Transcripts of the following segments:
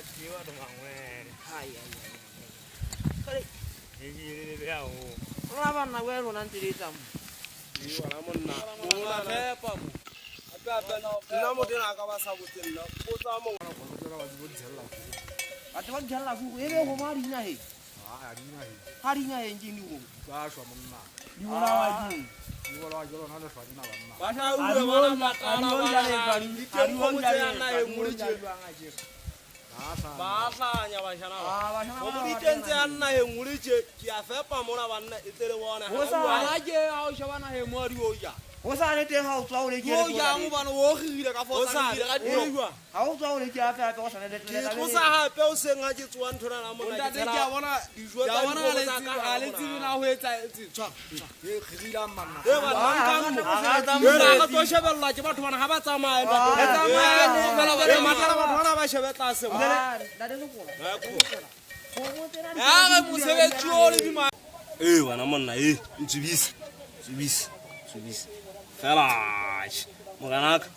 chiwa to mangwe. Hai. Kare. Ni le ya o. Ora bana we ro nan tiri tam. Ni wala monna. Mola fe pa mo. Apa na mo dina ka ba sa butin na. Ko ta mo na ko dira wa jibo jella. Atwa jalla ku ebe ko mari nya he. Hari nya he njini wo. Ba shwa monna. Ni wala wa ji. Ni wala wa jelo na le shwa dina banna. Ba ta u wala matana wala. Ari won jale na he murije. Ba nya ba shana ba. Ko muri tenze anna he murije ki afa pa mo na banna itere wona. Wala je a o shwana he mo ri o ya. Osa ne te ha o twa o le ke. Wo ya mo bana wo khile ka fo sa ni ka dio. Ha o twa o le ke afa afa o sa ne te Ke go sa ha pe o se nga je tswa nthona na mo na. Ntate ke a bona dijo ya tsa bona le a le tsebe na ho etsa tswa e khila manna. Ah, Ka to shebella ke batho bana ha ba tsamaya ntate. E tsamaya no bela matala batho bana ba shebe tlase mo. da de ko. Ya ga mosebetsi o le bima. Wana monna ntsibisi. Felash. Moganaka.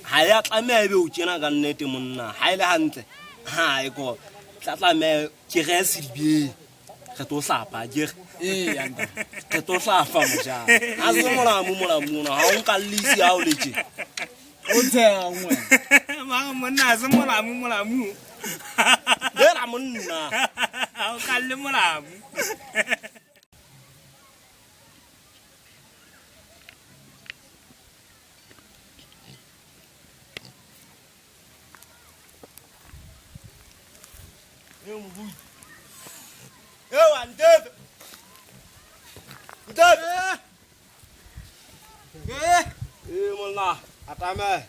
Ha ya tlameha ebe o tsena ka nnete monna. Ha ile hantle. Ha e ko tlameha ke re silbie. Re to hlapa ke yanda re to hlapa moja. A se molamu ha o nka lisi ha o letse. o tsaya ngwe Manga monna se molamu. Dela monna. O kalle molamu. Ndebe. Monna, atame.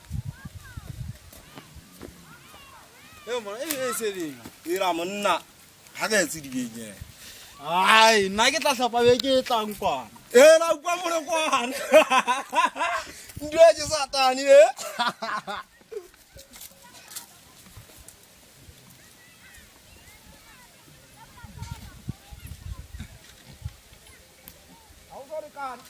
mo e se di Ira monna. Ha ga etsi dibenge. ai nna ke tla hlapa be ke tlang kwa La kwa mo le kwana. Ndwe je satani e. Au so le kana.